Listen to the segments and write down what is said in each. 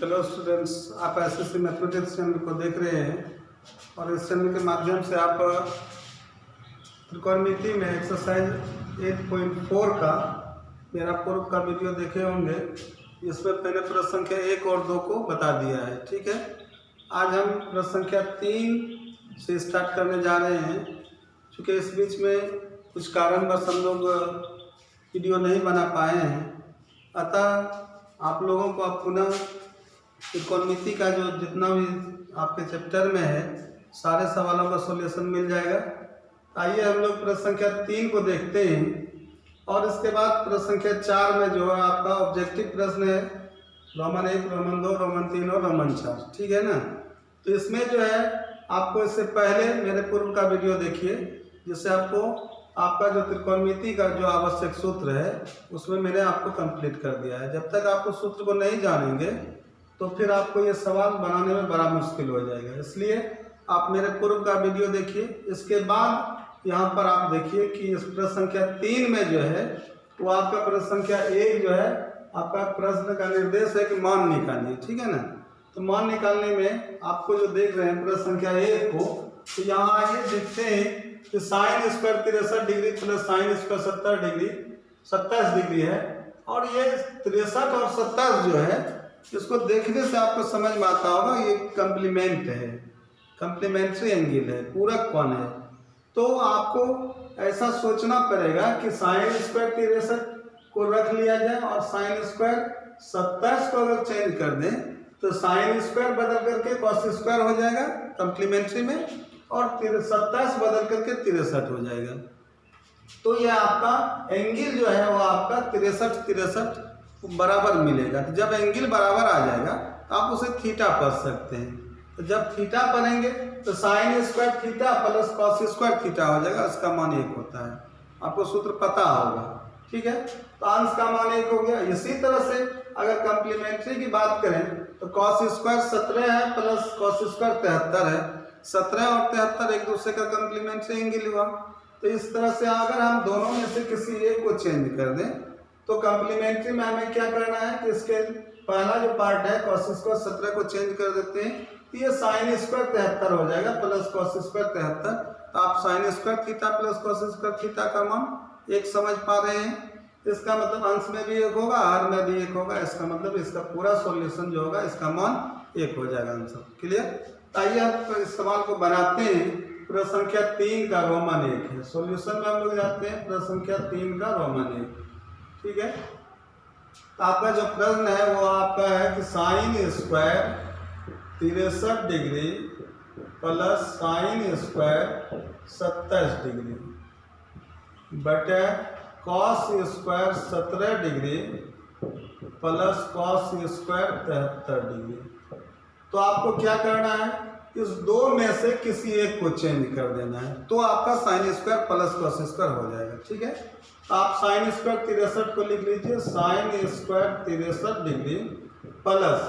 Hello students, आप SSC mathematics channel को देख रहे हैं और इस चैनल के माध्यम से आप त्रिकोणमिति में एक्सरसाइज 8.4 का मेरा पूर्व का वीडियो देखे होंगे। इसमें मैंने प्रश्न संख्या 1 और 2 को बता दिया है। ठीक है, आज हम प्रश्न संख्या 3 से स्टार्ट करने जा रहे हैं। क्योंकि इस बीच में कुछ कारणवश हम लोग वीडियो नहीं बना पाए हैं, अतः आप लोगों को अब पुनः त्रिकोणमिति का जो जितना भी आपके चैप्टर में है सारे सवालों का सॉल्यूशन मिल जाएगा। आइए हम लोग प्रश्न संख्या 3 को देखते हैं और इसके बाद प्रश्न संख्या 4 में जो है आपका ऑब्जेक्टिव प्रश्न है, रोमन 1, रोमन 2, रोमन 3 और रोमन 4। ठीक है ना। तो इसमें जो है आपको इससे पहले मेरे पूर्व का वीडियो देखिए, जिससे आपको आपका जो त्रिकोणमिति का जो आवश्यक सूत्र है उसमें मैंने आपको कंप्लीट कर दिया है। जब तक आप उस सूत्र को नहीं जानेंगे तो फिर आपको ये सवाल बनाने में बड़ा मुश्किल हो जाएगा। इसलिए आप मेरे पूर्व का वीडियो देखिए। इसके बाद यहाँ पर आप देखिए कि इस प्रश्न संख्या 3 में जो है वो आपका प्रश्न संख्या 1 जो है आपका प्रश्न का निर्देश है कि मान निकालिए। ठीक है ना। तो मान निकालने में आपको जो देख रहे हैं प्रश्न संख्या 1 को, तो यहाँ आइए देखते हैं कि sine square 63 degree plus sine square 70 degree 27 degree है। और ये 63 और 27 जो है इसको देखने से आपको समझ में आता होगा ये कम्प्लीमेंट है, कम्प्लीमेंट्री एंगल है, पूरक कोण है। तो आपको ऐसा सोचना पड़ेगा कि साइन स्क्वायर 63 को रख लिया जाए और साइन स्क्वायर 27 को अगर चेंज कर दें तो साइन स्क्वायर बदल करके कॉस स्क्वायर हो जाएगा कम्प्लीमेंट्री में, और 27 बदल करके 63 हो जाएगा। तो ये आपका एंगल जो है वो आपका 63 बराबर मिलेगा। तो जब एंगल बराबर आ जाएगा तो आप उसे थीटा पढ़ सकते हैं। तो जब थीटा पढ़ेंगे तो sine square theta plus cos square theta हो जाएगा, इसका मान 1 होता है। आपको सूत्र पता होगा। ठीक है, तो अंश का मान 1 हो गया। इसी तरह से अगर कम्प्लीमेंट्री की बात करें तो कॉस स्क्वायर 17 है प्लस कॉस स्क्वायर 73 है। 17 और 73 एक दूसरे का कम्प्लीमेंट्री एंगल हुआ। तो इस तरह से अगर हम दोनों में से किसी एक को चेंज कर दें तो कम्प्लीमेंट्री में हमें क्या करना है कि इसके पहला जो पार्ट है कॉस स्क्वायर 17 को चेंज कर देते हैं तो ये साइन स्क्वायर 73 हो जाएगा प्लस कॉस स्क्वायर 73। तो आप sign square theta plus cos square theta का मान 1 समझ पा रहे हैं। इसका मतलब अंश में भी 1 होगा, हर में भी 1 होगा। इसका मतलब इसका पूरा सॉल्यूशन जो होगा इसका मान 1 हो जाएगा। Answer clear. आइए आप इस सवाल को बनाते हैं। प्रश्न संख्या 3 का रोमन 1 है। सॉल्यूशन में हम लोग जाते हैं प्रश्न संख्या 3 का रोमन 1। ठीक है, तो आपका जो प्रश्न है वो आपका है कि sine square 63 degree plus sine square 27 degree बटे cos square 17 degree plus cos square 73 degree. तो आपको क्या करना है, इस दो में से किसी एक को चेंज कर देना है तो आपका sign square plus cos square हो जाएगा। ठीक है, तो आप साइन स्क्वायर 63 को लिख लीजिए, sign square 63 degree plus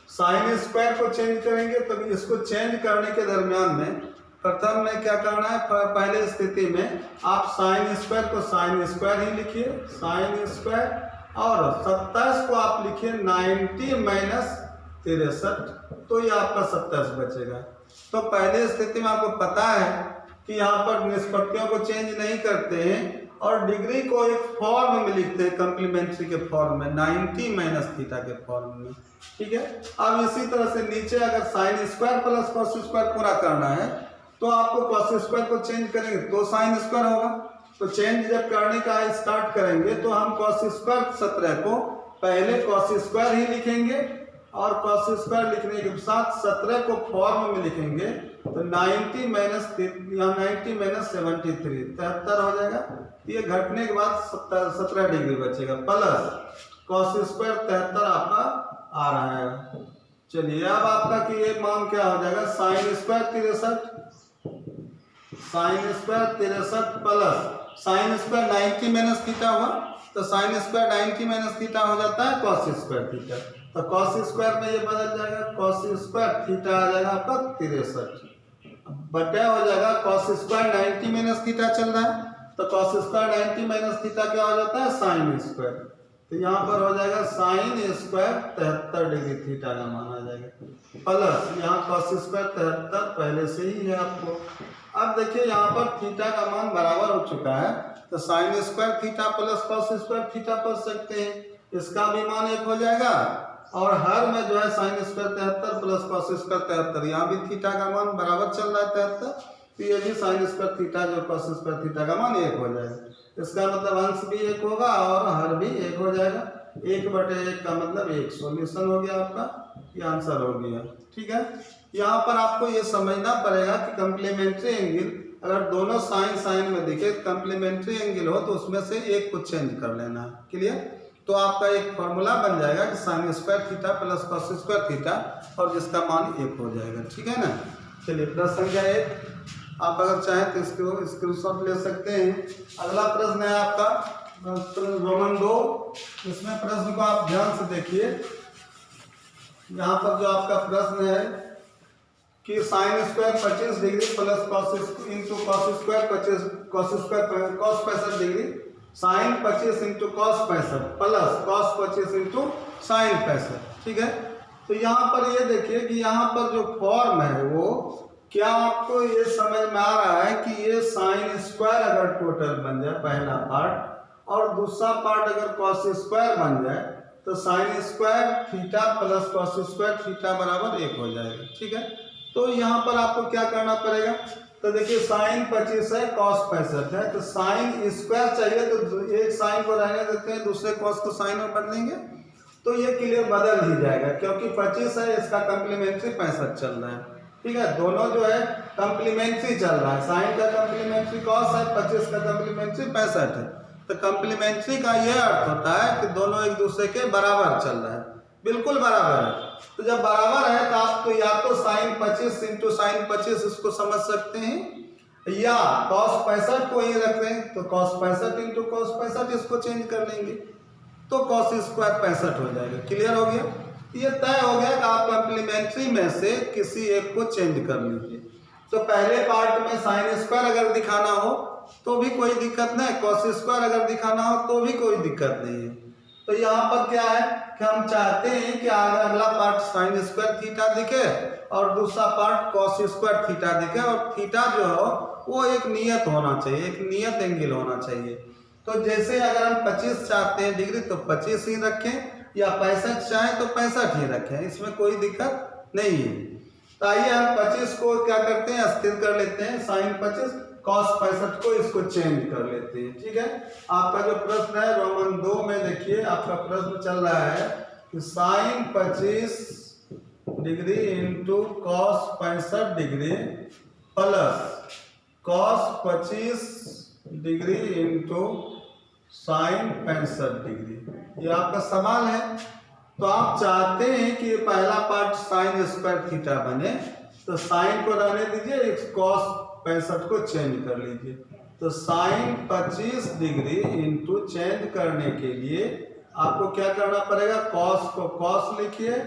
sine square को चेंज करेंगे तो इसको चेंज करने के दरमियान में प्रथम में क्या करना है, पहले स्थिति में आप साइन स्क्वायर को साइन स्क्वायर ही लिखिए, साइन स्क्वायर, और 27 को आप लिखिए 90 माइनस 63, तो ये आपका 27 बचेगा। तो पहले स्थिति में आपको पता है कि यहाँ पर निष्पत्तियों को चेंज नहीं करते हैं और डिग्री को एक फॉर्म में लिखते हैं, कम्प्लीमेंट्री के फॉर्म में, 90 माइनस थीटा के फॉर्म में। ठीक है, अब इसी तरह से नीचे अगर sign square plus cos square पूरा करना है तो आपको कॉस स्क्वायर को चेंज करेंगे तो साइन स्क्वायर होगा। तो चेंज जब करने का स्टार्ट करेंगे तो हम कॉस स्क्वायर 17 को पहले कॉस स्क्वायर ही लिखेंगे और कॉस स्क्वायर लिखने के साथ 17 को फॉर्म में लिखेंगे तो 90 माइनस 73 73 हो जाएगा। ये घटने के बाद 17 डिग्री बचेगा प्लस कॉस स्क्वायर 73 आपका आ रहा है। चलिए अब आपका कि ये मान क्या हो जाएगा, sign square 63 plus sine square 90 minus theta हुआ तो साइन स्क्वायर 90 माइनस थीटा हो जाता है कॉस स्क्वायर थीटा। तो कॉस स्क्वायर में ये बदल जाएगा, कॉस स्क्वायर थीटा आ जाएगा आपका 63 बटे हो जाएगा कॉस स्क्वायर 90 माइनस थीटा चल रहा है तो कॉस स्क्वायर 90 माइनस थीटा क्या हो जाता है, साइन स्क्वायर। तो यहाँ पर हो जाएगा साइन स्क्वायर 73 डिग्री थीटा का मान आ जाएगा प्लस यहाँ कॉस स्क्वायर 73 पहले से ही है आपको। अब देखिए यहाँ पर थीटा का मान बराबर हो चुका है, तो sine square theta plus cos square theta पढ़ सकते हैं, इसका भी मान 1 हो जाएगा। और हर में जो है sine square 73 plus cos square 73, यहाँ भी थीटा का मान बराबर चल रहा है 73, तो ये भी साइन स्क्वायर थीटा जो कॉस स्क्वायर थीटा का मान 1 हो जाएगा। इसका मतलब अंश भी 1 होगा और हर भी 1 हो जाएगा। 1/1 का मतलब 1 सॉल्यूशन हो गया आपका, ये आंसर हो गया। ठीक है, यहाँ पर आपको ये समझना पड़ेगा कि कम्प्लीमेंट्री एंगल अगर दोनों साइन साइन में दिखे, कम्प्लीमेंट्री एंगल हो तो उसमें से एक को चेंज कर लेना है। क्लियर? तो आपका एक फॉर्मूला बन जाएगा कि sine square theta plus cos square theta, और जिसका मान 1 हो जाएगा। ठीक है ना। चलिए प्रश्न संख्या 1, आप अगर चाहें तो इसको स्क्रीनशॉट ले सकते हैं। अगला प्रश्न है आपका रोमन 2, इसमें प्रश्न को आप ध्यान से देखिए। यहाँ पर जो आपका प्रश्न है कि sine square 25 degree plus cos into cos square 25 cos square cos 65 degree, sine 25 into cos 65 plus cos 25 into sine 65। ठीक है, तो यहाँ पर ये देखिए कि यहाँ पर जो फॉर्म है वो क्या आपको ये समझ में आ रहा है कि ये साइन स्क्वायर अगर टोटल बन जाए पहला पार्ट, और दूसरा पार्ट अगर कॉस स्क्वायर बन जाए, तो sine square theta plus cos square theta बराबर 1 हो जाएगा। ठीक है, तो यहाँ पर आपको क्या करना पड़ेगा, तो देखिए साइन 25 है कॉस 65 है, तो साइन स्क्वायर चाहिए तो एक साइन को रहने देते हैं, दूसरे कॉस को साइन में बदलेंगे तो ये क्लियर बदल ही जाएगा, क्योंकि 25 है इसका कम्प्लीमेंट्री 65 चल रहा है। ठीक है, दोनों जो है कम्प्लीमेंट्री चल रहा है, साइन का कम्प्लीमेंट्री कॉस है, 25 का कम्प्लीमेंट्री 65 है। तो कम्प्लीमेंट्री का यह अर्थ होता है कि दोनों एक दूसरे के बराबर चल रहा है, बिल्कुल बराबर है। तो जब बराबर है तो आप तो या तो साइन 25 इंटू साइन 25 इसको समझ सकते हैं, या कॉस 65 को ही रख दें तो कॉस 65 इंटू कॉस 65 इसको चेंज कर लेंगे तो कॉस स्क्वायर 65 हो जाएगा। क्लियर हो गया? ये तय हो गया कि आप कम्प्लीमेंट्री में से किसी एक को चेंज कर लीजिए। तो पहले पार्ट में साइन स्क्वायर अगर दिखाना हो तो भी कोई दिक्कत नहीं, कॉस स्क्वायर अगर दिखाना हो तो भी कोई दिक्कत नहीं है। तो यहाँ पर क्या है कि हम चाहते हैं कि अगला पार्ट साइन स्क्वायर थीटा दिखे और दूसरा पार्ट कॉस स्क्वायर थीटा दिखे, और थीटा जो हो वो एक नियत होना चाहिए, एक नियत एंगल होना चाहिए। तो जैसे अगर हम 25 चाहते हैं डिग्री तो 25 ही रखें, या 65 चाहें तो 65 ही रखें, इसमें कोई दिक्कत नहीं है। तो आइए हम 25 को क्या करते हैं, स्थिर कर लेते हैं, साइन 25 कॉस 65 को इसको चेंज कर लेते हैं। ठीक है, आपका जो प्रश्न है रोमन 2 में देखिए आपका प्रश्न चल रहा है कि sine 25 degree into cos 65 degree plus cos 25 degree into sine 65 degree, ये आपका सवाल है। तो आप चाहते हैं कि ये पहला पार्ट साइन स्क्वायर थीटा बने, तो साइन को रहने दीजिए, एक कॉस 65 को चेंज कर लीजिए। तो साइन 25 डिग्री इंटू चेंज करने के लिए आपको क्या करना पड़ेगा, कॉस को कॉस लिखिए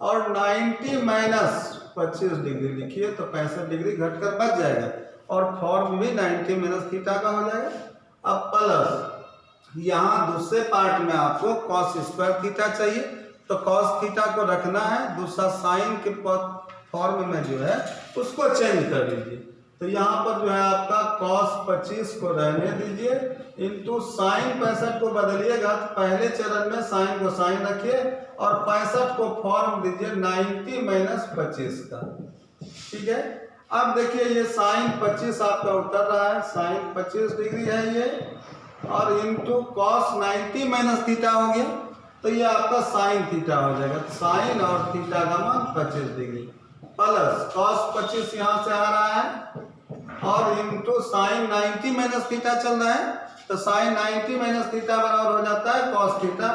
और 90 माइनस 25 डिग्री लिखिए, तो 65 डिग्री घटकर बच जाएगा, और फॉर्म भी 90 माइनस थीटा का हो जाएगा। अब प्लस यहाँ दूसरे पार्ट में आपको कॉस स्क्वायर थीटा चाहिए, तो कॉस थीटा को रखना है, दूसरा साइन के फॉर्म में जो है उसको चेंज कर लीजिए। तो यहाँ पर जो है आपका कॉस 25 को रहने दीजिए इंटू साइन 65 को बदलिएगा, तो पहले चरण में साइन को साइन रखिए और 65 को फॉर्म दीजिए 90 माइनस 25 का। ठीक है, अब देखिए ये साइन 25 आपका उतर रहा है, साइन 25 डिग्री है ये, और इंटू कॉस 90 माइनस थीटा हो गया, तो ये आपका साइन थीटा हो जाएगा। साइन और थीटा का मान 25 डिग्री प्लस कॉस 25 यहाँ से आ रहा है, और इंटू साइन 90 माइनस थीटा चल रहा है, तो साइन 90 माइनस थीटा बराबर हो जाता है कॉस थीटा,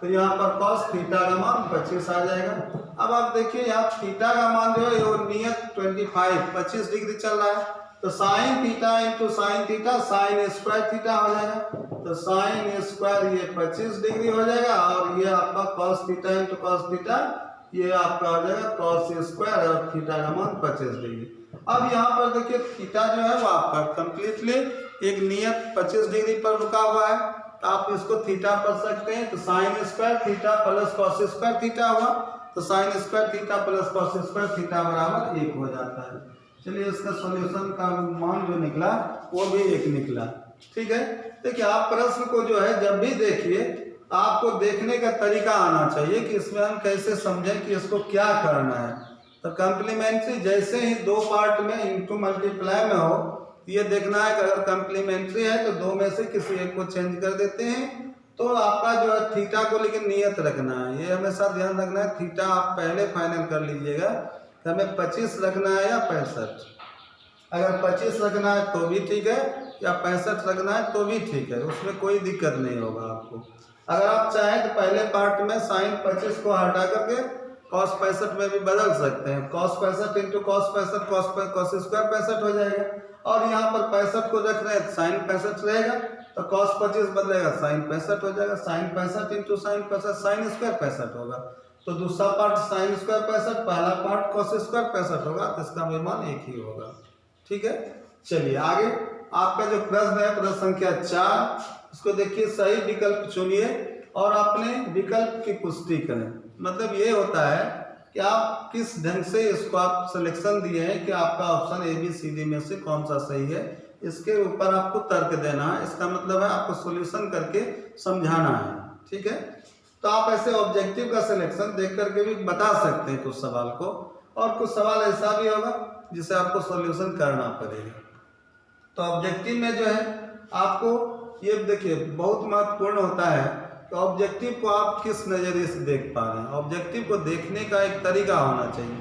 तो यहाँ पर कॉस थीटा का मान 25 आ जाएगा। अब आप देखिए यहाँ थीटा का मान जो है वो नियत 25 डिग्री चल रहा है, तो sine theta into sine theta sine square theta हो जाएगा, तो साइन स्क्वायर ये 25 डिग्री हो जाएगा, और ये आपका cos theta into cos theta ये आपका हो जाएगा कॉस स्क्वायर, और थीटा का मान 25 डिग्री। अब यहाँ पर देखिए थीटा जो है वो आपका कंप्लीटली एक नियत 25 डिग्री पर रुका हुआ है, आप इसको थीटा पढ़ सकते हैं, तो sine square theta plus cos square theta हुआ, तो sine square theta plus cos square theta बराबर 1 हो जाता है। चलिए इसका सॉल्यूशन का मान जो निकला वो भी 1 निकला। ठीक है, देखिए आप प्रश्न को जो है जब भी देखिए आपको देखने का तरीका आना चाहिए कि इसमें हम कैसे समझें कि इसको क्या करना है। तो कम्प्लीमेंट्री जैसे ही 2 पार्ट में इंटू मल्टीप्लाई में हो, ये देखना है कि अगर कम्प्लीमेंट्री है तो 2 में से किसी एक को चेंज कर देते हैं। तो आपका जो है थीटा को लेकिन नियत रखना है, ये हमेशा ध्यान रखना है। थीटा आप पहले फाइनल कर लीजिएगा कि हमें 25 रखना है या 65। अगर 25 रखना है तो भी ठीक है, या 65 रखना है तो भी ठीक है, उसमें कोई दिक्कत नहीं होगा आपको। अगर आप चाहें तो पहले पार्ट में साइन 25 को हटा करके कॉस 65 में भी बदल सकते हैं। Cos 65 into cos 65 cos square 65 हो जाएगा, और यहाँ पर 65 को रख रहे हैं साइन 65 रहेगा, तो कॉस 25 बदलेगा साइन 65 हो जाएगा। Sine 65 into sine 65 sine square 65 होगा, तो दूसरा पार्ट साइन स्क्वायर 65, पहला पार्ट कॉस स्क्वायर 65 होगा, तो इसका भी मान 1 ही होगा। ठीक है, चलिए आगे आपका जो प्रश्न है प्रश्न संख्या 4, इसको देखिए सही विकल्प चुनिए और अपने विकल्प की पुष्टि करें। मतलब ये होता है कि आप किस ढंग से इसको आप सिलेक्शन दिए हैं कि आपका ऑप्शन ABCD में से कौन सा सही है, इसके ऊपर आपको तर्क देना है। इसका मतलब है आपको सॉल्यूशन करके समझाना है। ठीक है, तो आप ऐसे ऑब्जेक्टिव का सिलेक्शन देख करके भी बता सकते हैं कुछ सवाल को, और कुछ सवाल ऐसा भी होगा जिसे आपको सॉल्यूशन करना पड़ेगा। तो ऑब्जेक्टिव में जो है आपको ये देखिए बहुत महत्वपूर्ण होता है तो ऑब्जेक्टिव को आप किस नज़रिए से देख पा रहे हैं। ऑब्जेक्टिव को देखने का एक तरीका होना चाहिए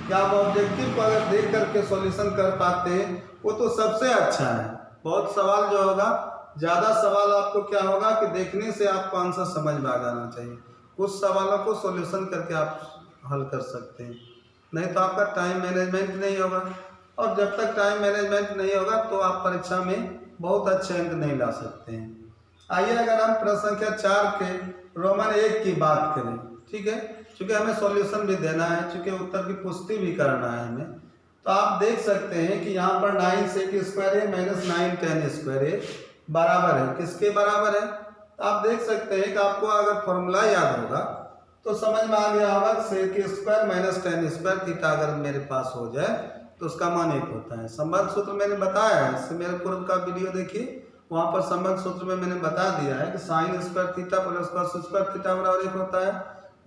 कि आप ऑब्जेक्टिव को अगर देख करके सॉल्यूशन कर पाते हैं वो तो सबसे अच्छा है। बहुत सवाल जो होगा, ज़्यादा सवाल आपको क्या होगा कि देखने से आपको आंसर समझ में आ जाना चाहिए। कुछ सवालों को सॉल्यूशन करके आप हल कर सकते हैं, नहीं तो आपका टाइम मैनेजमेंट नहीं होगा, और जब तक टाइम मैनेजमेंट नहीं होगा तो आप परीक्षा में बहुत अच्छे अंक नहीं ला सकते हैं। आइए अगर हम प्रश्न संख्या 4 के रोमन 1 की बात करें। ठीक है, चूँकि हमें सॉल्यूशन भी देना है, चूँकि उत्तर की पुष्टि भी करना है हमें, तो आप देख सकते हैं कि यहाँ पर 9 sec स्क्वायर है माइनस 9 tan स्क्वायर है बराबर है, किसके बराबर है। आप देख सकते हैं कि आपको अगर फॉर्मूला याद होगा तो समझ में आ गया होगा। sec square minus tan square theta अगर मेरे पास हो जाए तो उसका मान 1 होता है। संबंध सूत्र मैंने बताया है, इससे मेरे पूर्व का वीडियो देखिए, वहाँ पर संबंध सूत्र में मैंने बता दिया है कि sine square theta plus cos square theta बराबर 1 होता है।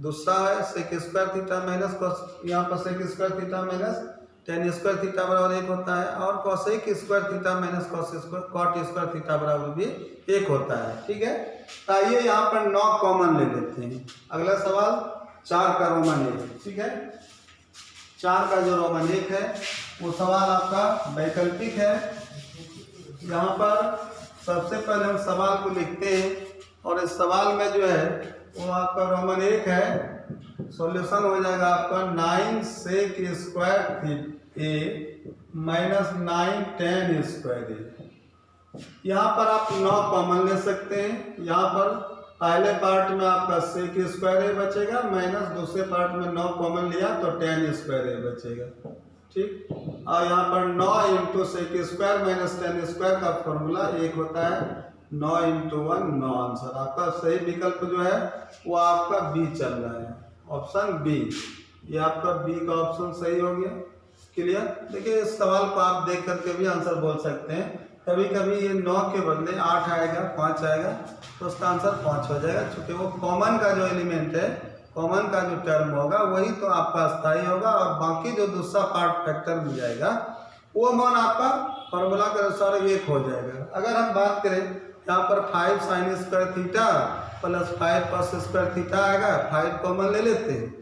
दूसरा है sec square theta minus cos, यहाँ पर sec square theta minus tan square theta बराबर 1 होता है, और cosec square theta minus cos square cot square theta बराबर भी 1 होता है। ठीक है, तो आइए यहाँ पर 9 कॉमन ले लेते हैं। अगला सवाल 4 का रोमन 1। ठीक है, 4 का जो रोमन 1 है वो सवाल आपका वैकल्पिक है। यहाँ पर सबसे पहले हम सवाल को लिखते हैं, और इस सवाल में जो है वो आपका रोमन 1 है, सॉल्यूशन हो जाएगा आपका 9 sec स्क्वायर ए माइनस 9 tan स्क्वायर ए। यहाँ पर आप 9 कॉमन ले सकते हैं। यहाँ पर पहले पार्ट में आपका sec स्क्वायर ए बचेगा, माइनस दूसरे पार्ट में 9 कॉमन लिया तो tan स्क्वायर ए बचेगा। ठीक, और यहाँ पर 9 into sec square minus tan square का फॉर्मूला 1 होता है। 9 इंटू 1 9। आंसर आपका सही विकल्प जो है वो आपका बी चल रहा है, ऑप्शन बी। ये आपका बी का ऑप्शन सही हो गया। क्लियर, देखिए इस सवाल को आप देख करके भी आंसर बोल सकते हैं। कभी कभी ये 9 के बदले 8 आएगा, 5 आएगा, तो उसका आंसर 5 हो जाएगा, क्योंकि वो कॉमन का जो एलिमेंट है, कॉमन का जो टर्म होगा वही तो आपका स्थायी होगा, और बाकी जो दूसरा पार्ट फैक्टर मिल जाएगा वो मान आपका फॉर्मूला के अनुसार 1 हो जाएगा। अगर हम बात करें यहाँ पर 5 sign square theta plus 5 cos square theta आएगा, 5 कॉमन ले लेते हैं,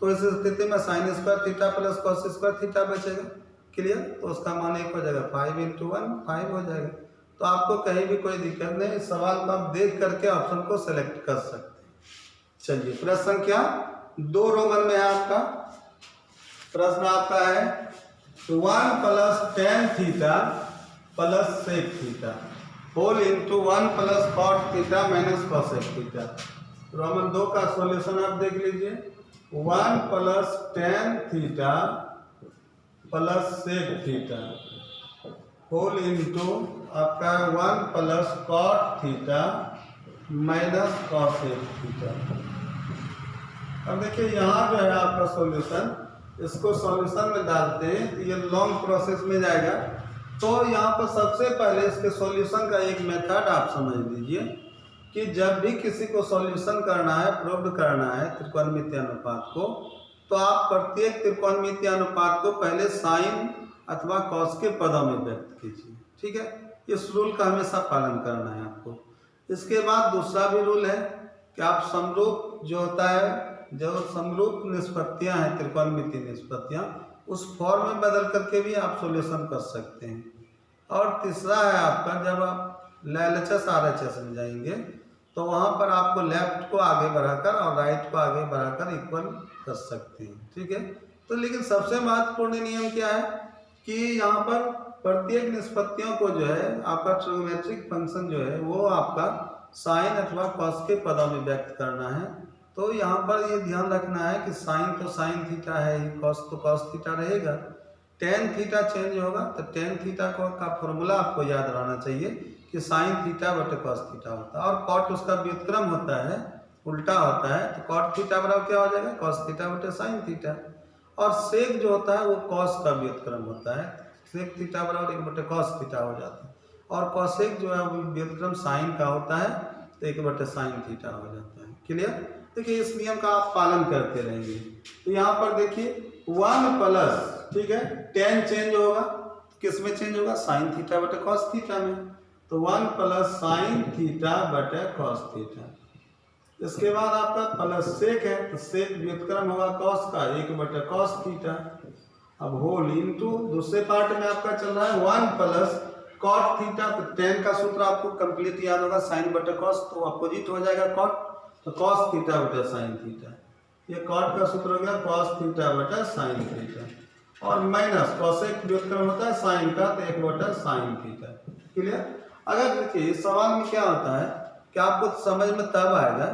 तो इस स्थिति में sign square theta plus cos square theta बचेगा। क्लियर, तो उसका मान 1 हो जाएगा। 5 इंटू 1 5 हो जाएगा। तो आपको कहीं भी कोई दिक्कत नहीं, इस सवाल को आप देख करके ऑप्शन को सेलेक्ट कर सकते हैं। चलिए प्रश्न संख्या 2 रोमन में है आपका। प्रश्न आपका है 1 plus tan theta plus sec theta whole into 1 plus cot theta minus cosec theta. Roman 2 का सॉल्यूशन आप देख लीजिए। 1 plus tan theta plus sec theta whole into आपका 1 plus cot theta minus cos एक थीटा। अब देखिए यहाँ जो है आपका सॉल्यूशन, इसको सॉल्यूशन में डालते हैं तो ये लॉन्ग प्रोसेस में जाएगा। तो यहाँ पर सबसे पहले इसके सॉल्यूशन का एक मेथड आप समझ लीजिए कि जब भी किसी को सॉल्यूशन करना है, प्रूव करना है त्रिकोणमितीय अनुपात को, तो आप प्रत्येक त्रिकोणमितीय अनुपात को पहले साइन अथवा कॉस के पदों में व्यक्त कीजिए। ठीक है, इस रूल का हमेशा पालन करना है आपको। इसके बाद दूसरा भी रूल है कि आप समरूप जो होता है, जो समरूप निष्पत्तियां हैं, त्रिकोणमितीय निष्पत्तियां, उस फॉर्म में बदल करके भी आप सॉल्यूशन कर सकते हैं। और तीसरा है आपका, जब आप LHS RHS में जाएंगे तो वहाँ पर आपको लेफ्ट को आगे बढ़ाकर और राइट को आगे बढ़ाकर इक्वल कर सकते हैं। ठीक है, तो लेकिन सबसे महत्वपूर्ण नियम क्या है कि यहाँ पर प्रत्येक निष्पत्तियों को जो है आपका ट्रिग्नोमेट्रिक फंक्शन जो है वो आपका साइन अथवा कॉस के पदों में व्यक्त करना है। तो यहाँ पर ये ध्यान रखना है कि साइन तो साइन थीटा है ही, कॉस तो कॉस थीटा रहेगा। टेन थीटा चेंज होगा तो टेन थीटा का फॉर्मूला आपको याद रहना चाहिए कि साइन थीटा बटे कॉस थीटा होता है, और कॉट उसका व्युत्क्रम होता है, उल्टा होता है। तो कॉट थीटा बराबर क्या हो जाएगा, कॉस थीटा बटे साइन थीटा। और सेक जो होता है वो कॉस का व्युत्क्रम होता है, सेक थीटा बराबर 1 बटे कॉस थीटा हो जाता है। और कॉसेक जो है वो व्युत्क्रम साइन का होता है, तो 1 बटे साइन थीटा हो जाता है। क्लियर? देखिए इस नियम का आप पालन करते रहेंगे। तो यहाँ पर देखिए 1 प्लस, ठीक है, टेन चेंज होगा, किस में चेंज होगा, साइन थीटा बटे कॉस थीटा में। तो 1 प्लस साइन थीटा बटे कॉस थीटा। इसके बाद आपका प्लस सेक है, तो सेक व्युत्क्रम होगा कॉस का, 1 बटे कॉस थीटा। अब होल इनटू दूसरे पार्ट में आपका चल रहा है 1 प्लस कॉट थीटा। तो टेन का सूत्र आपको कंप्लीट याद होगा, साइन बटे कॉस, तो अपोजिट हो जाएगा कॉट, तो कॉस थीटा बटे साइन थीटा। ये कॉट का सूत्र हो गया कॉस थीटा बटे साइन थीटा। और माइनस कॉसेक व्युत्क्रम होता है साइन का, तो 1 बटे साइन थीटा। क्लियर? अगर देखिए इस सवाल में क्या होता है कि आपको समझ में तब आएगा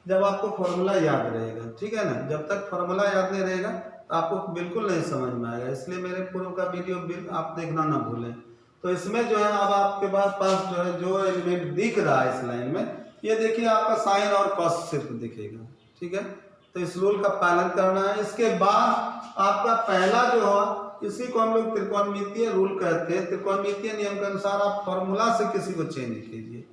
जब आपको फॉर्मूला याद रहेगा। ठीक है ना, जब तक फॉर्मूला याद नहीं रहेगा तो आपको बिल्कुल नहीं समझ में आएगा। इसलिए मेरे पूर्व का वीडियो आप देखना ना भूलें। तो इसमें जो है अब आपके पास जो है जो एलिमेंट दिख रहा है इस लाइन में, ये देखिए आपका साइन और कॉस सिर्फ दिखेगा। ठीक है, तो इस रूल का पालन करना है। इसके बाद आपका पहला जो है, इसी को हम लोग त्रिकोणमितीय रूल कहते हैं। त्रिकोणमितीय नियम के अनुसार आप फॉर्मूला से किसी को चेंज कीजिए,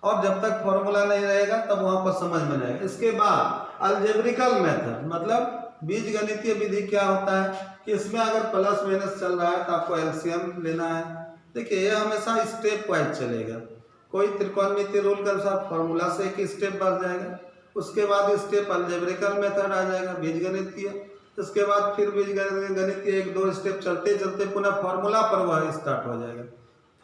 और जब तक फॉर्मूला नहीं रहेगा तब वहां पर समझ में आएगा। इसके बाद अलजेब्रिकल मेथड, मतलब बीजगणितीय विधि क्या होता है कि इसमें अगर प्लस माइनस चल रहा है तो आपको एलसीएम लेना है। देखिए ये हमेशा स्टेप वाइज चलेगा। कोई त्रिकोणमितीय रूल के अनुसार फॉर्मूला से एक स्टेप बढ़ जाएगा, उसके बाद स्टेप अलजेब्रिकल मेथड आ जाएगा बीजगणितीय, इसके बाद फिर बीजगणितीय 1-2 स्टेप चलते चलते पुनः फॉर्मूला पर वह स्टार्ट हो जाएगा।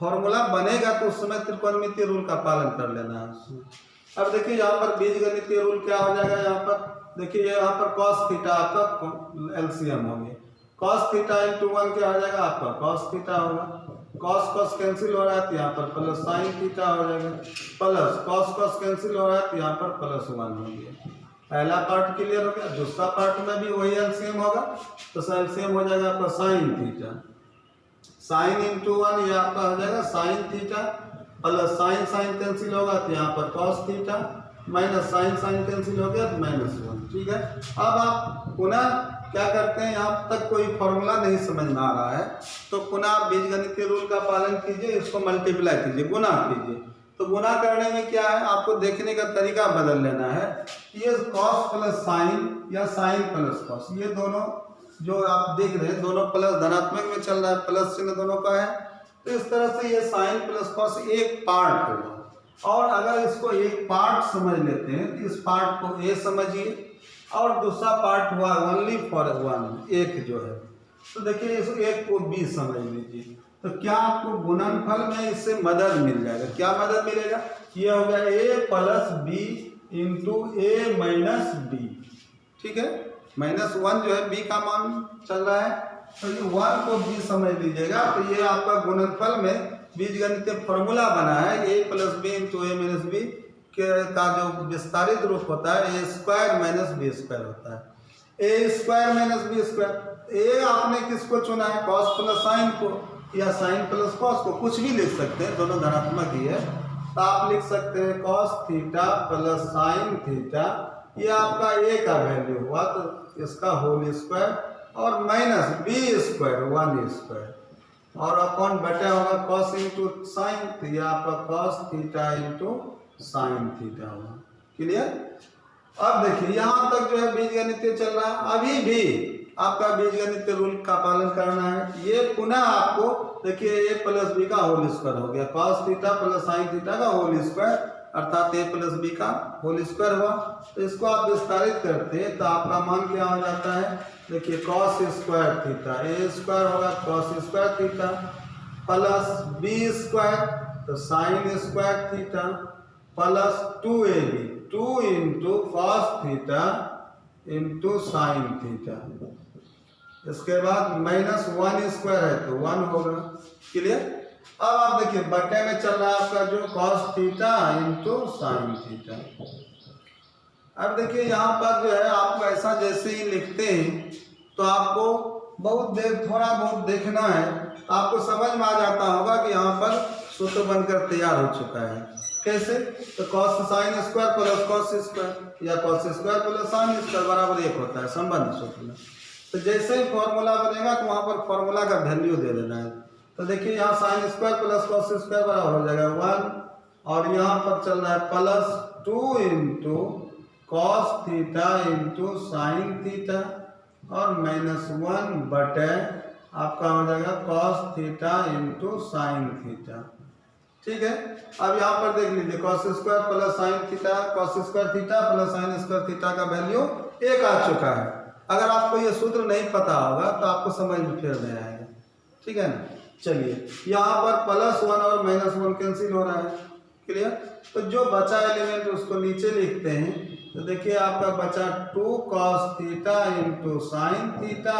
फॉर्मूला बनेगा तो उस समय त्रिकोणमितीय रूल का पालन कर लेना है उसमें। अब देखिए यहाँ पर बीजगणितीय रूल क्या हो जाएगा, यहाँ पर देखिए यहाँ पर cos थीटा आपका एलसीएम हो गया, cos थीटा इंटू 1 क्या हो जाएगा आपका cos थीटा होगा, cos cos कैंसिल हो रहा है तो यहाँ पर प्लस साइन थीटा हो जाएगा, प्लस cos cos कैंसिल हो रहा है तो यहाँ पर प्लस 1 हो गया। पहला पार्ट क्लियर हो गया। दूसरा पार्ट में भी वही एलसीएम होगा, तो एलसीएम हो जाएगा आपका साइन थीटा, साइन इंटू 1 ये आपका हो जाएगा sine theta, plus sine sine cancel होगा तो यहाँ पर cos theta, minus sine sine cancel हो गया तो -1। ठीक है, अब आप पुनः क्या करते हैं, यहाँ तक कोई फॉर्मूला नहीं समझ में आ रहा है तो पुनः आप बीजगणितीय रूल का पालन कीजिए, इसको मल्टीप्लाई कीजिए, गुना कीजिए। तो गुना करने में क्या है, आपको देखने का तरीका बदल लेना है। ये कॉस प्लस साइन या साइन प्लस कॉस, ये दोनों जो आप देख रहे हैं दोनों प्लस धनात्मक में चल रहा है, प्लस चिन्ह दोनों का है। तो इस तरह से ये साइन प्लस कॉस एक पार्ट होगा, और अगर इसको एक पार्ट समझ लेते हैं तो इस पार्ट को ए समझिए, और दूसरा पार्ट हुआ ओनली फॉर 1 एक जो है, तो देखिए इस एक को बी समझ लीजिए। तो क्या आपको गुणनफल में इससे मदद मिल जाएगा, क्या मदद मिलेगा, ये हो गया a plus B into A minus b. ठीक है, -1 जो है b का मान चल रहा है, तो ये 1 को b समझ लीजिएगा। तो ये आपका गुणनफल में बीजगणितीय फॉर्मूला बना है, a plus B into A minus B का जो विस्तारित रूप होता है a square minus B square होता है। a square minus B square, A आपने किसको चुना है, कॉस प्लस साइन को या साइन प्लस कॉस को, कुछ भी लिख सकते हैं, दोनों धनात्मक ही है। तो आप लिख सकते हैं cos theta plus sign theta, ये आपका ए का वैल्यू हुआ तो इसका होल स्क्वायर और माइनस बी स्क्वायर 1 स्क्वायर और अपॉन बटा होगा कॉस इंटू साइन, तो ये आपका cos theta into sine theta हुआ। क्लियर? अब देखिए यहाँ तक जो है बीजगणितीय चल रहा है, अभी भी आपका बीजगणितीय रूल का पालन करना है। ये पुनः आपको देखिए ए प्लस बी का होल स्क्वायर हो गया, cos theta plus sine theta का होल स्क्वायर अर्थात ए प्लस बी का होल स्क्वायर हुआ। तो इसको आप विस्तारित करते हैं तो आपका मान क्या हो जाता है, देखिए cos square theta A square होगा cos square theta plus B square तो sine square theta plus 2ab 2 into cos theta into sine theta, इसके बाद माइनस 1 स्क्वायर है तो 1 होगा। क्लियर? अब आप देखिए बटे में चल रहा है आपका जो cos theta into sine theta. अब देखिए यहाँ पर जो है आपको ऐसा जैसे ही लिखते हैं तो आपको बहुत देर थोड़ा बहुत देखना है, आपको समझ में आ जाता होगा कि यहाँ पर सूत्र बनकर तैयार हो चुका है। कैसे? तो cos sine square plus cos square या cos square plus sine square बराबर 1 होता है संबंध सूत्र में। तो जैसे ही फॉर्मूला बनेगा तो वहाँ पर फॉर्मूला का वैल्यू दे देना है। तो देखिए यहाँ sign square plus cos square बराबर हो जाएगा 1 और यहाँ पर चल रहा है plus 2 into cos theta into sine theta और माइनस 1 बटे आपका हो जाएगा cos theta into sine theta. ठीक है? अब यहाँ पर देख लीजिए cos square plus sine theta cos square theta plus sine square theta का वैल्यू 1 आ चुका है। अगर आपको ये सूत्र नहीं पता होगा तो आपको समझ में फिर नहीं आएगा। ठीक है ना? चलिए यहाँ पर प्लस 1 और माइनस 1 कैंसिल हो रहा है। क्लियर? तो जो बचा एलिमेंट उसको नीचे लिखते हैं तो देखिए आपका बचा 2 cos theta into sine theta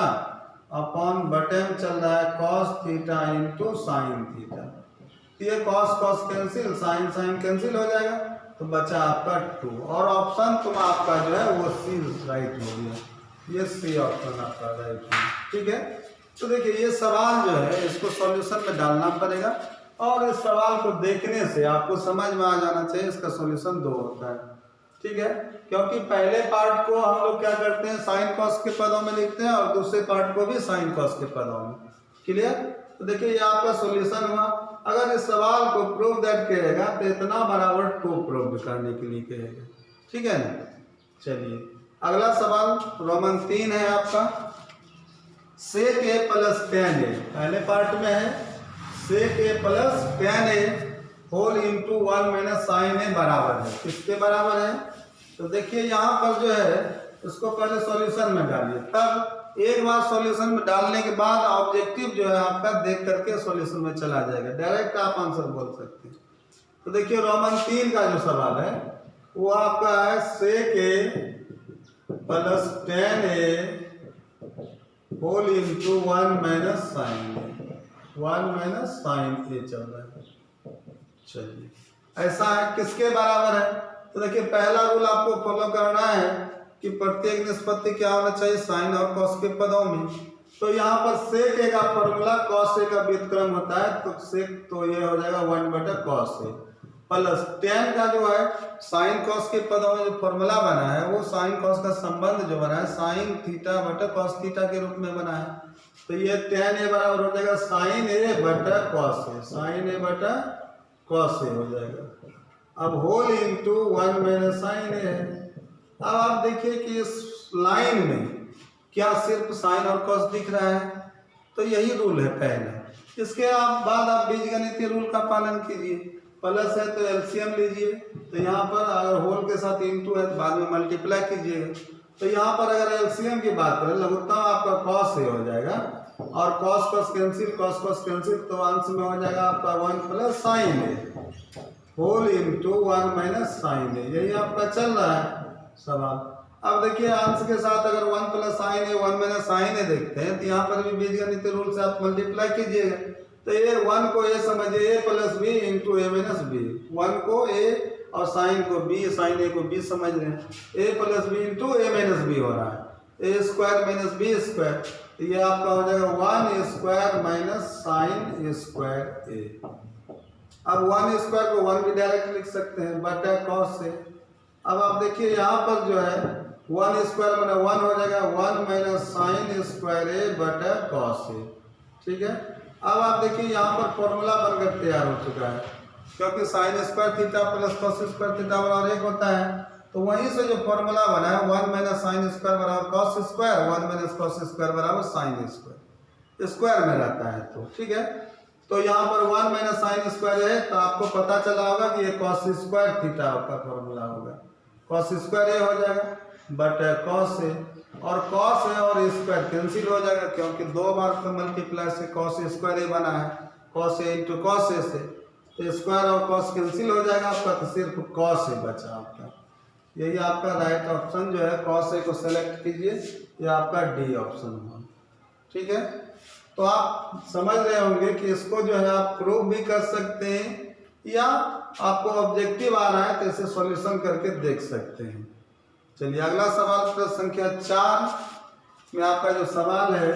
upon बटे में चल रहा है cos theta into sine theta. ये cos cos cancel sine sine cancel हो जाएगा तो बचा आपका 2 और ऑप्शन तुम आपका जो है वो सी राइट हो गया, ये सी ऑप्शन आपका राइट है। ठीक है? तो देखिए ये सवाल जो है इसको सॉल्यूशन में डालना पड़ेगा और इस सवाल को देखने से आपको समझ में आ जाना चाहिए इसका सॉल्यूशन 2 होता है। ठीक है? क्योंकि पहले पार्ट को हम लोग क्या करते हैं साइन कॉस के पदों में लिखते हैं और दूसरे पार्ट को भी साइन कॉस के पदों में। क्लियर? तो देखिए ये आपका सॉल्यूशन हुआ। अगर इस सवाल को प्रूव दैट कहेगा तो इतना बराबर 2 प्रूव करने के लिए कहेगा। ठीक है ना? चलिए अगला सवाल रोमन 3 है आपका, सेक ए प्लस tan ए, पहले पार्ट में है सेक ए प्लस tan ए होल इंटू 1 माइनस साइन ए बराबर है, किसके बराबर है? तो देखिए यहाँ पर जो है इसको पहले सॉल्यूशन में डालिए, तब एक बार सॉल्यूशन में डालने के बाद ऑब्जेक्टिव जो है आपका देख करके सॉल्यूशन में चला जाएगा, डायरेक्ट आप आंसर बोल सकते हैं। तो देखिए रोमन 3 का जो सवाल है वो आपका है सेक ए प्लस tan ए होल इंटू 1 माइनस साइन ए, 1 माइनस साइन ए चल रहा है। चलिए ऐसा है किसके बराबर है? तो देखिए पहला रूल आपको फॉलो करना है कि प्रत्येक निष्पत्ति क्या होना चाहिए साइन और कॉस के पदों में। तो यहाँ पर सेक ए का फॉर्मूला कॉस ए का व्युत्क्रम होता है तो सेक तो ये हो जाएगा 1 बटा कॉस ए प्लस tan का जो है साइन कॉस के पदों में जो फॉर्मूला बना है वो साइन कॉस का संबंध जो बना है साइन थीटा बटा कॉस थीटा के रूप में बना है। तो ये tan ए बराबर हो जाएगा साइन ए बटा कॉस ए, साइन ए बटा कॉस ए हो जाएगा। अब होल इंटू 1 माइनस साइन ए है। अब आप देखिए कि इस लाइन में क्या सिर्फ साइन और कॉस दिख रहा है? तो यही रूल है पहले। इसके बाद आप बीजगणितीय रूल का पालन कीजिए। प्लस है तो एलसीएम लीजिए, तो यहाँ पर अगर होल के साथ इंटू है तो बाद में मल्टीप्लाई कीजिएगा। तो यहाँ पर अगर एलसीएम की बात करें लघुत्तम आपका कॉस ए हो जाएगा और कॉस कॉस कैंसिल तो अंश में हो जाएगा आपका 1 प्लस साइन ए होल इंटू 1 माइनस साइन ए। यही आपका चल रहा है सवाल। अब देखिए अंश के साथ अगर 1 प्लस साइन ए 1 माइनस साइन ए देखते हैं तो यहाँ पर भी बीजगणितीय रूल से आप मल्टीप्लाई कीजिएगा। तो ये 1 को ए समझिए ए प्लस बी इंटू ए माइनस बी, 1 को ए और साइन को बी, साइन ए को बी समझ रहे हैं, ए प्लस बी इंटू ए माइनस बी हो रहा है, ए स्क्वायर माइनस बी स्क्वायर। तो ये आपका हो जाएगा 1 स्क्वायर माइनस साइन स्क्वायर ए। अब 1 स्क्वायर को 1 भी डायरेक्ट लिख सकते हैं बटा कॉस से। अब आप देखिए यहाँ पर जो है 1 स्क्वायर मैंने 1 हो जाएगा 1 माइनस साइन स्क्वायर ए बटा कॉस ए। ठीक है, अब आप देखिए यहाँ पर फॉर्मूला बनकर तैयार हो चुका है, क्योंकि sign square theta plus cos square theta बराबर 1 होता है। तो वहीं से जो फॉर्मूला बना है 1 माइनस साइन स्क्वायर बराबर cos square, 1 minus cos square बराबर साइन स्क्वायर, स्क्वायर में रहता है। तो ठीक है, तो यहाँ पर 1 माइनस साइन स्क्वायर है, तो आपको पता चला होगा कि ये कॉस स्क्वायर थीटा का फॉर्मूला होगा। कॉस स्क्वायर ए हो जाएगा बट कॉस ए, और कॉस ए और स्क्वायर कैंसिल हो जाएगा, क्योंकि 2 बार का मल्टीप्लाई से कॉस स्क्वायर ए बना है, cos A into cos A से, तो स्क्वायर और कॉस कैंसिल हो जाएगा आपका, तो सिर्फ कॉस ए बचा आपका। यही आपका राइट ऑप्शन जो है, कॉस ए को सेलेक्ट कीजिए, ये आपका डी ऑप्शन होगा। ठीक है, तो आप समझ रहे होंगे कि इसको जो है आप प्रूव भी कर सकते हैं, या आपको ऑब्जेक्टिव आ रहा है तो इसे सॉल्यूशन करके देख सकते हैं। चलिए अगला सवाल प्रश्न संख्या 4 में आपका जो सवाल है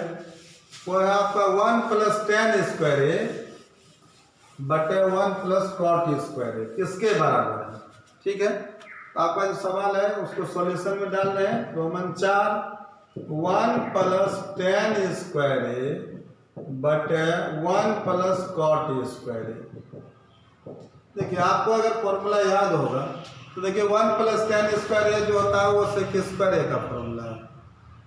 वो है आपका 1 प्लस tan स्क्वायर ए बटे 1 प्लस कॉट स्क्वायर ए किसके बराबर है। ठीक है, तो आपका जो सवाल है उसको सॉल्यूशन में डाल रहे हैं। रोमन 4 1 प्लस tan स्क्वायर ए बटे 1 प्लस कॉट स्क्वायर ए। देखिए आपको अगर फॉर्मूला याद होगा तो देखिए 1 प्लस tan स्क्वायर ए जो होता है वो सेक स्क्वायर ए का फॉर्मूला है।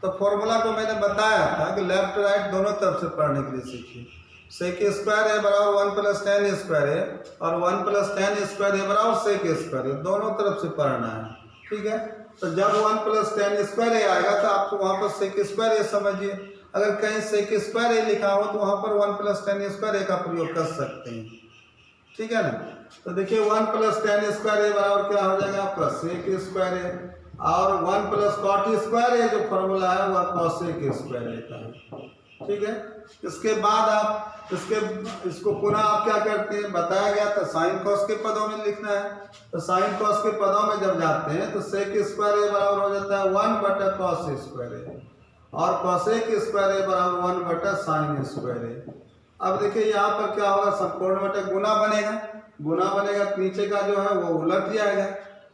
तो फॉर्मूला को मैंने बताया था कि लेफ्ट राइट दोनों तरफ से पढ़ने के लिए सीखिए। सेक स्क्वायर ए बराबर 1 प्लस tan स्क्वायर ए और 1 प्लस tan स्क्वायर ए बराबर सेक स्क्वायर ए, दोनों तरफ से पढ़ना है। ठीक है, तो जब 1 प्लस tan स्क्वायर ए आएगा तो आपको वहाँ पर सेक स्क्वायर ए समझिए, अगर कहीं सेक स्क्वायर ए लिखा हो तो वहाँ पर 1 प्लस tan स्क्वायर ए का प्रयोग कर सकते हैं। ठीक है ना, तो देखिए 1 प्लस tan स्क्वायर ए बराबर क्या हो जाएगा आपका सेक स्क्वायर ए, और 1 प्लस कॉट स्क्वायर ए जो फॉर्मूला है वह कॉसेक स्क्वायर ए का है। ठीक है, इसके बाद आप इसको पुनः आप क्या करते हैं, बताया गया था साइन कॉस के पदों में लिखना है। तो साइन कॉस के पदों में जब जाते हैं तो सेक स्क्वायर ए बराबर हो जाता है 1 बटा कॉस स्क्वायर ए, और कॉसेक स्क्वायर ए बराबर 1 बटा साइन स्क्वायर ए। अब देखिए यहाँ पर क्या होगा, संपूर्ण बटे गुना बनेगा, गुना बनेगा तो नीचे का जो है वो उलट जाएगा।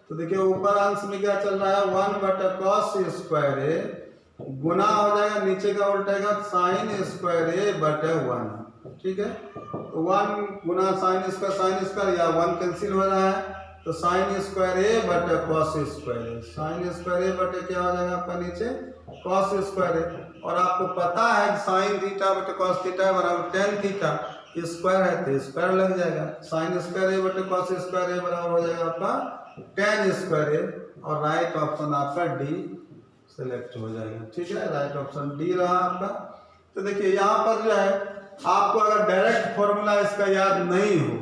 तो देखिए ऊपर अंश में क्या चल रहा है 1 बटा कॉस स्क्वायर ए गुना हो जाएगा, नीचे का उल्टेगा साइन स्क्वायर ए बटे 1। ठीक है, तो 1 गुना साइन स्क्वायर या 1 कैंसिल हो रहा है, तो साइन स्क्वायर ए बटे कॉस स्क्वायर ए, साइन स्क्वायर ए बटे क्या हो जाएगा आपका नीचे कॉस स्क्वायर ए। और आपको पता है कि साइन थीटा बटे कॉस थीटा बराबर tan थीटा, स्क्वायर है तो स्क्वायर लग जाएगा, साइन स्क्वायर ए बटे कॉस स्क्वायर ए बराबर हो जाएगा आपका tan स्क्वायर ए, और राइट ऑप्शन आपका डी सेलेक्ट हो जाएगा। ठीक है, राइट ऑप्शन डी रहा आपका। तो देखिए यहाँ पर जो है आपको अगर डायरेक्ट फॉर्मूला इसका याद नहीं हो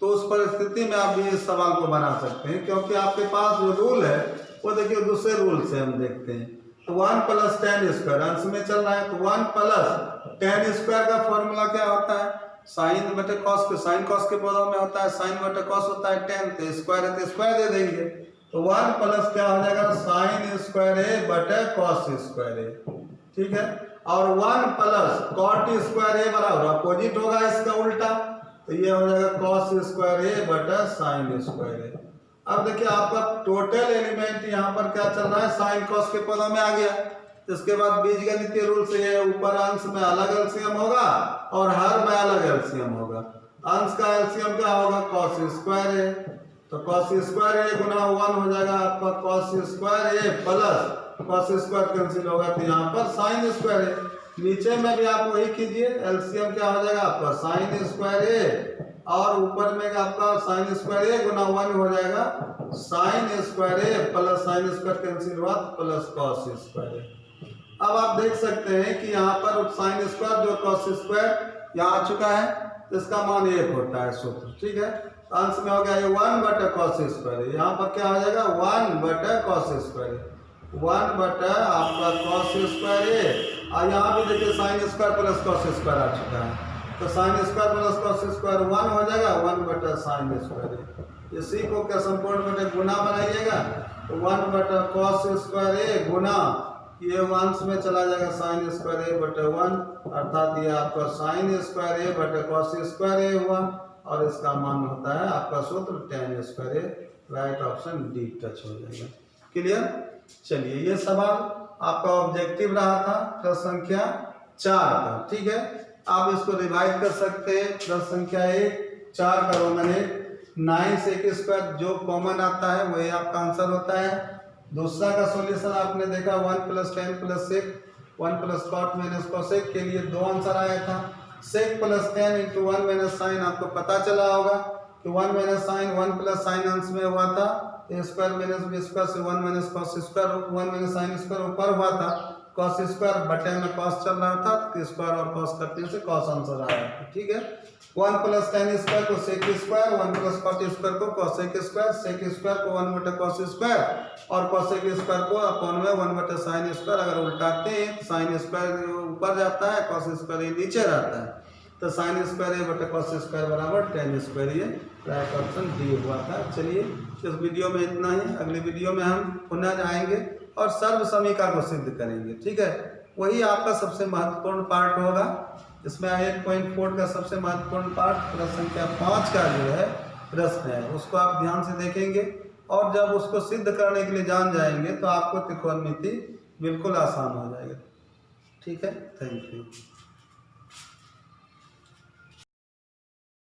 तो उस परिस्थिति में आप भी इस सवाल को बना सकते हैं, क्योंकि आपके पास जो रूल है वो देखिए दूसरे रूल से हम देखते हैं। तो 1 प्लस tan स्क्वायर अंश में चल रहा है, तो 1 प्लस tan स्क्वायर का फॉर्मूला क्या होता है, साइन बटे कॉस के, साइन कॉस के पदों में होता है साइन बटे कॉस होता है tan, तो स्क्वायर है तो स्क्वायर दे देंगे। तो 1 प्लस क्या हो जाएगा साइन स्क्वायर ए बटे कॉस स्क्वायर ए। ठीक है, और 1 प्लस कॉट स्क्वायर ए बराबर अपोजिट होगा इसका उल्टा, तो ये हो जाएगा कॉस स्क्वायर ए बटे साइन स्क्वायर ए। अब देखिए आपका टोटल एलिमेंट यहाँ पर क्या चल रहा है, साइन कॉस के पदों में आ गया। इसके बाद बीजगणितीय रूल से ये ऊपर अंश में अलग एलसीएम होगा और हर में अलग एलसीएम होगा। अंश का एलसीएम क्या होगा कॉस स्क्वायर ए, तो कॉस स्क्वायर ए गुना 1 हो जाएगा आपका कॉस स्क्वायर ए प्लस कॉस स्क्वायर कैंसिल होगा तो यहाँ पर साइन स्क्वायर ए। नीचे में भी आप वही कीजिए, एलसीएम क्या हो जाएगा आपका साइन स्क्वायर ए और ऊपर में आपका साइन स्क्वायर ए गुना 1 हो जाएगा साइन स्क्वायर ए प्लस साइन स्क्वायर कैंसिल हुआ प्लस कॉस स्क्वायर ए। अब आप देख सकते हैं कि यहाँ पर साइन स्क्वायर जो कॉस स्क्वायर यहाँ आ चुका है, इसका मान 1 होता है सूत्र। ठीक है, अंश में हो गया ये 1 बटा कॉस स्क्वायर, यहाँ पर क्या हो जाएगा 1 बटा कॉस स्क्वायर, 1 बटा आपका कॉस स्क्वायर ए, और यहाँ भी देखिए sine square plus cos square आ चुका है, तो sine square plus cos square 1 हो जाएगा 1 बटा साइन स्क्वायर ए। इसी को क्या संपूर्ण बटे गुना बनाइएगा, तो 1 बटा कॉस स्क्वायर ए गुना ये अंश में चला जाएगा साइन स्क्वायर ए बटे 1, अर्थात ये आपका साइन स्क्वायर ए बटे कॉस स्क्वायर ए हुआ। और इसका मान होता है आपका सूत्र tan square. Right option D touch हो जाएगा। क्लियर। चलिए ये सवाल आपका ऑब्जेक्टिव रहा था प्रश्न संख्या 4 का। ठीक है, आप इसको रिवाइज कर सकते हैं। प्रश्न संख्या 1 4 का रोमन 9 sec स्क्वायर जो कॉमन आता है वही आपका आंसर होता है। दूसरा का सॉल्यूशन आपने देखा 1 + tan + sec 1 + cot - cosec के लिए 2 आंसर आया था। sec + tan × 1 - sin आपको पता चला होगा कि 1 - sin 1 + sin अंश में हुआ था, a स्क्वायर - b स्क्वायर से 1 - cos स्क्वायर 1 - sin स्क्वायर ऊपर हुआ था, cos स्क्वायर बटे में cos चल रहा था, तो स्क्वायर और cos करने से cos आंसर आया। ठीक है, 1 + tan स्क्वायर को sec स्क्वायर 1 + cot स्क्वायर को cosec स्क्वायर, sec स्क्वायर को 1/cos स्क्वायर और cosec स्क्वायर को अपॉन में 1/sin स्क्वायर। अगर उल्टाते हैं तो sin स्क्वायर ऊपर जाता है, cos स्क्वायर नीचे रहता है, तो sin स्क्वायर a/cos स्क्वायर बराबर tan स्क्वायर। ये राइट ऑप्शन डी हुआ था। चलिए इस वीडियो में इतना ही। अगले वीडियो में हम पुनः आएंगे और सर्व समीका को सिद्ध करेंगे। ठीक है, वही आपका सबसे महत्वपूर्ण पार्ट होगा। इसमें 8.4 का सबसे महत्वपूर्ण पार्ट प्रश्न संख्या 5 का जो है प्रश्न है, उसको आप ध्यान से देखेंगे और जब उसको सिद्ध करने के लिए जान जाएंगे तो आपको त्रिकोणमिति बिल्कुल आसान हो जाएगा। ठीक है, थैंक यू।